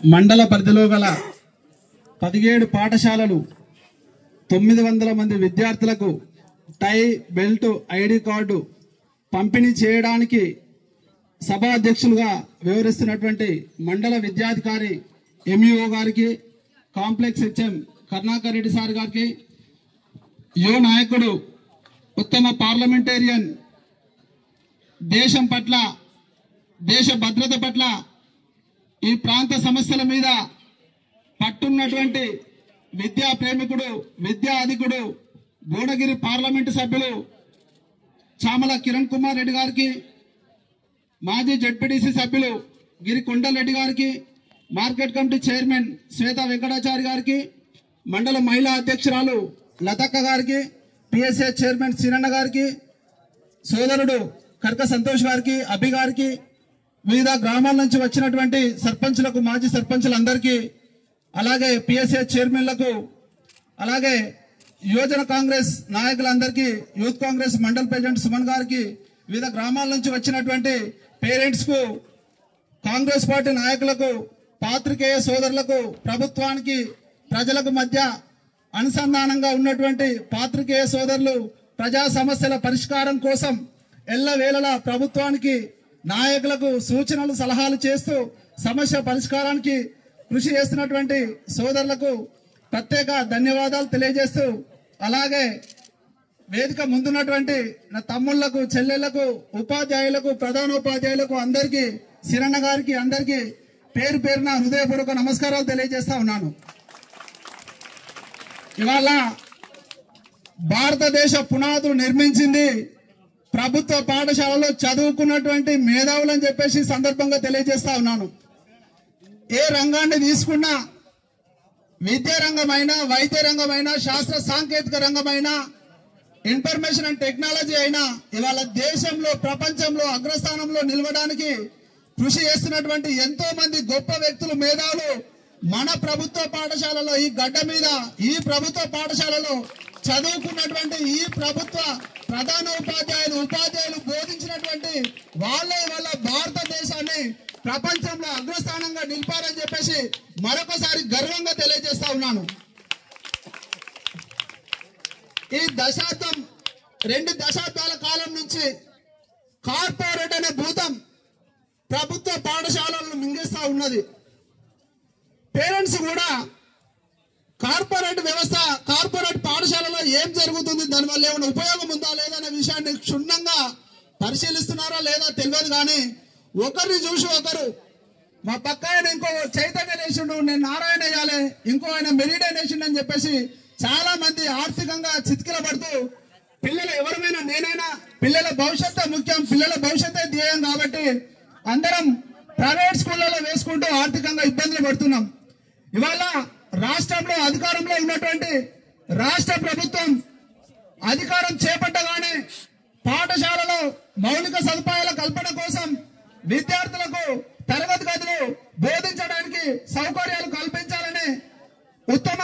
మండల పరిధిలో గల 17 పాఠశాలలు 900 మంది విద్యార్థులకు టై బెల్ట్ ఐడి కార్డు పంపిణీ చేయడానికి సభ అధ్యక్షులుగా వ్యవహరిస్తున్నటువంటి మండల విద్యాధికారి ఎంఈఓ గారికి, complex HM Karunakar Reddy sir గారికి, యువ నాయకుడు, ఉత్తమ పార్లమెంటేరియన్, దేశం పట్ల, దేశ భద్రత పట్ల, ఈ ప్రాంత సమస్యల మీద పట్టున్నటువంటి విద్యా ప్రేమికుడు, విద్యా అధికుడు, భువనగిరి పార్లమెంటు సభ్యులు చామల కిరణ్ కుమార్ రెడ్డి గారికి, మాజీ జడ్పీటీసీ సభ్యులు గిరి కొండలరెడ్డి గారికి, market committee chairman Shweta Venkatachari గారికి, మండల మహిళా అధ్యక్షురాలు లతక్క గారికి, పిఎస్ఏ చైర్మన్ సీనన్న గారికి, సోదరుడు కర్క సంతోష్ గారికి, అభి గారికి, వివిధ గ్రామాల నుంచి వచ్చినటువంటి సర్పంచులకు, మాజీ సర్పంచులందరికీ, అలాగే పిఎస్ఏ చైర్మన్లకు, అలాగే యువజన కాంగ్రెస్ నాయకులందరికీ, యూత్ కాంగ్రెస్ మండల్ ప్రెసిడెంట్ సుమన్ గారికి, వివిధ గ్రామాల నుంచి వచ్చినటువంటి పేరెంట్స్ కు, కాంగ్రెస్ పార్టీ నాయకులకు, పాత్రికేయ సోదరులకు, ప్రభుత్వానికి ప్రజలకు మధ్య అనుసంధానంగా ఉన్నటువంటి పాత్రికేయ సోదరులు, ప్రజా సమస్యల పరిష్కారం కోసం ఎల్లవేళలా ప్రభుత్వానికి, నాయకులకు సూచనలు సలహాలు చేస్తూ సమస్య పరిష్కారానికి కృషి చేస్తున్నటువంటి సోదరులకు ప్రత్యేక ధన్యవాదాలు తెలియజేస్తూ, అలాగే వేదిక ముందున్నటువంటి నా తమ్ముళ్లకు, చెల్లెళ్లకు, ఉపాధ్యాయులకు, ప్రధానోపాధ్యాయులకు అందరికీ, సిరన్న గారికి అందరికీ పేరు పేరున హృదయపూర్వక నమస్కారాలు తెలియజేస్తా ఉన్నాను. ఇవాళ భారతదేశ పునాదులు నిర్మించింది ప్రభుత్వ పాఠశాలలో చదువుకున్నటువంటి మేధావులని చెప్పేసి సందర్భంగా తెలియజేస్తా ఉన్నాను. ఏ రంగాన్ని తీసుకున్నా, విద్యా రంగమైనా, వైద్య రంగమైనా, శాస్త్ర సాంకేతిక రంగమైనా, ఇన్ఫర్మేషన్ అండ్ టెక్నాలజీ అయినా ఇవాళ దేశంలో, ప్రపంచంలో అగ్రస్థానంలో నిలవడానికి కృషి చేస్తున్నటువంటి ఎంతో మంది గొప్ప వ్యక్తులు, మేధావులు మన ప్రభుత్వ పాఠశాలలో, ఈ గడ్డ మీద, ఈ ప్రభుత్వ పాఠశాలలో చదువుకున్నటువంటి ఈ ప్రభుత్వ ప్రధాన ఉపాధ్యాయులు బోధించినటువంటి వాళ్ళే వాళ్ళ భారతదేశాన్ని ప్రపంచంలో అగ్రస్థానంగా నిలిపారని చెప్పేసి మరొకసారి గర్వంగా తెలియజేస్తా ఉన్నాను. ఈ దశాబ్దం, 2 దశాబ్దాల కాలం నుంచి కార్పొరేట్ అనే భూతం ప్రభుత్వ పాఠశాలలను మింగేస్తా ఉన్నది. పేరెంట్స్ కూడా కార్పొరేట్ వ్యవస్థ, కార్పొరేట్ పాఠశాలలో ఏం జరుగుతుంది, దానివల్ల ఏమైనా ఉపయోగం ఉందా లేదా అనే విషయాన్ని క్షుణ్ణంగా పరిశీలిస్తున్నారా లేదా తెలియదు. కానీ ఒకరిని చూసి ఒకరు, మా పక్క ఆయన ఇంకో చైతన్య నేషుడు, నేను నారాయణ అయ్యాలి, ఇంకో ఆయన మెరిడే నేషన్ అని చెప్పేసి చాలా మంది ఆర్థికంగా చితికిలబడుతూ, పిల్లలు ఎవరైనా, నేనైనా, పిల్లల భవిష్యత్తు ముఖ్యం, పిల్లల భవిష్యత్తే ధ్యేయం కాబట్టి అందరం ప్రైవేట్ స్కూళ్లలో వేసుకుంటూ ఆర్థికంగా ఇబ్బందులు పడుతున్నాం. ఇవాళ రాష్ట్రంలో అధికారంలో ఉన్నటువంటి రాష్ట్ర ప్రభుత్వం అధికారం చేపట్టగానే పాఠశాలలో మౌలిక సదుపాయాల కల్పన కోసం విద్యార్థులకు తరగతి గదులు బోధించడానికి సౌకర్యాలు కల్పించాలని ఉత్తమ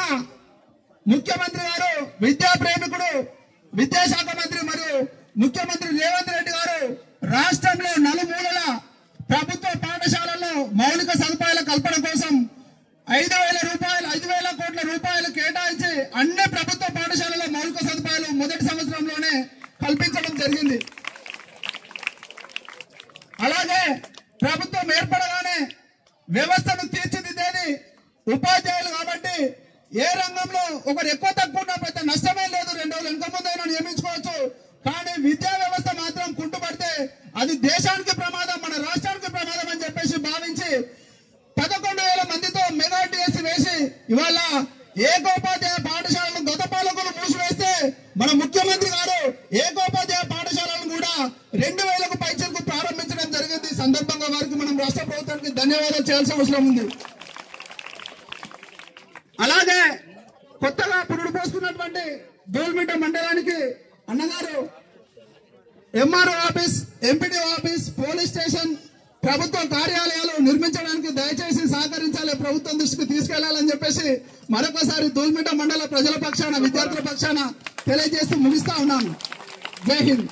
ముఖ్యమంత్రి గారు, విద్యా ప్రేమికుడు, విద్యాశాఖ మంత్రి మరియు ముఖ్యమంత్రి రేవంత్ రెడ్డి గారు రాష్ట్రంలో నలుమూలల ప్రభుత్వ పాఠశాలల్లో మౌలిక సదుపాయాల కల్పన కోసం 5,000 కోట్ల రూపాయలు కేటాయించి అన్ని ప్రభుత్వ పాఠశాలలో మౌలిక సదుపాయాలు మొదటి సంవత్సరంలోనే కల్పించడం జరిగింది. అలాగే ప్రభుత్వం ఏర్పడగానే వ్యవస్థను తీర్చిదిద్దేది ఉపాధ్యాయులు కాబట్టి ఏ రంగంలో ఒకరు ఎక్కువ తక్కువ ఉన్నా పెద్ద నష్టమే లేదు, 2 రోజులు వెనుక ముందైనా నియమించుకోవచ్చు. కానీ విద్యా వ్యవస్థ మాత్రం కుంటుపడితే అది దేశానికి ప్రమాదం, మన రాష్ట్రానికి ప్రమాదం అని చెప్పేసి భావించి 11,000 మందితో మెగా డిఎస్సి వేసి ఇవాళ ఏకోపాధ్యాయ పాఠశాలను గత పాలకులు మూసివేస్తే మన ముఖ్యమంత్రి గారు ఏకోపాధ్యాయ పాఠశాలను కూడా 2,000కు పైచలకు ప్రారంభించడం జరిగింది. సందర్భంగా వారికి మనం రాష్ట్ర ప్రభుత్వానికి ధన్యవాదాలు చేయాల్సిన అవసరం ఉంది. అలాగే కొత్తగా పురుడు పోసుకున్నటువంటి దూల్మిట్ట మండలానికి అన్నగారు MRO office, MPDO office, police station, ప్రభుత్వ కార్యాలయాలు నిర్మించడానికి దయచేసి సహకరించాలి, ప్రభుత్వం దృష్టికి తీసుకెళ్లాలని చెప్పేసి మరొకసారి దూల్మిట్ట మండల ప్రజల పక్షాన, విద్యార్థుల పక్షాన తెలియజేస్తూ ముగిస్తా ఉన్నాను. జై హింద్.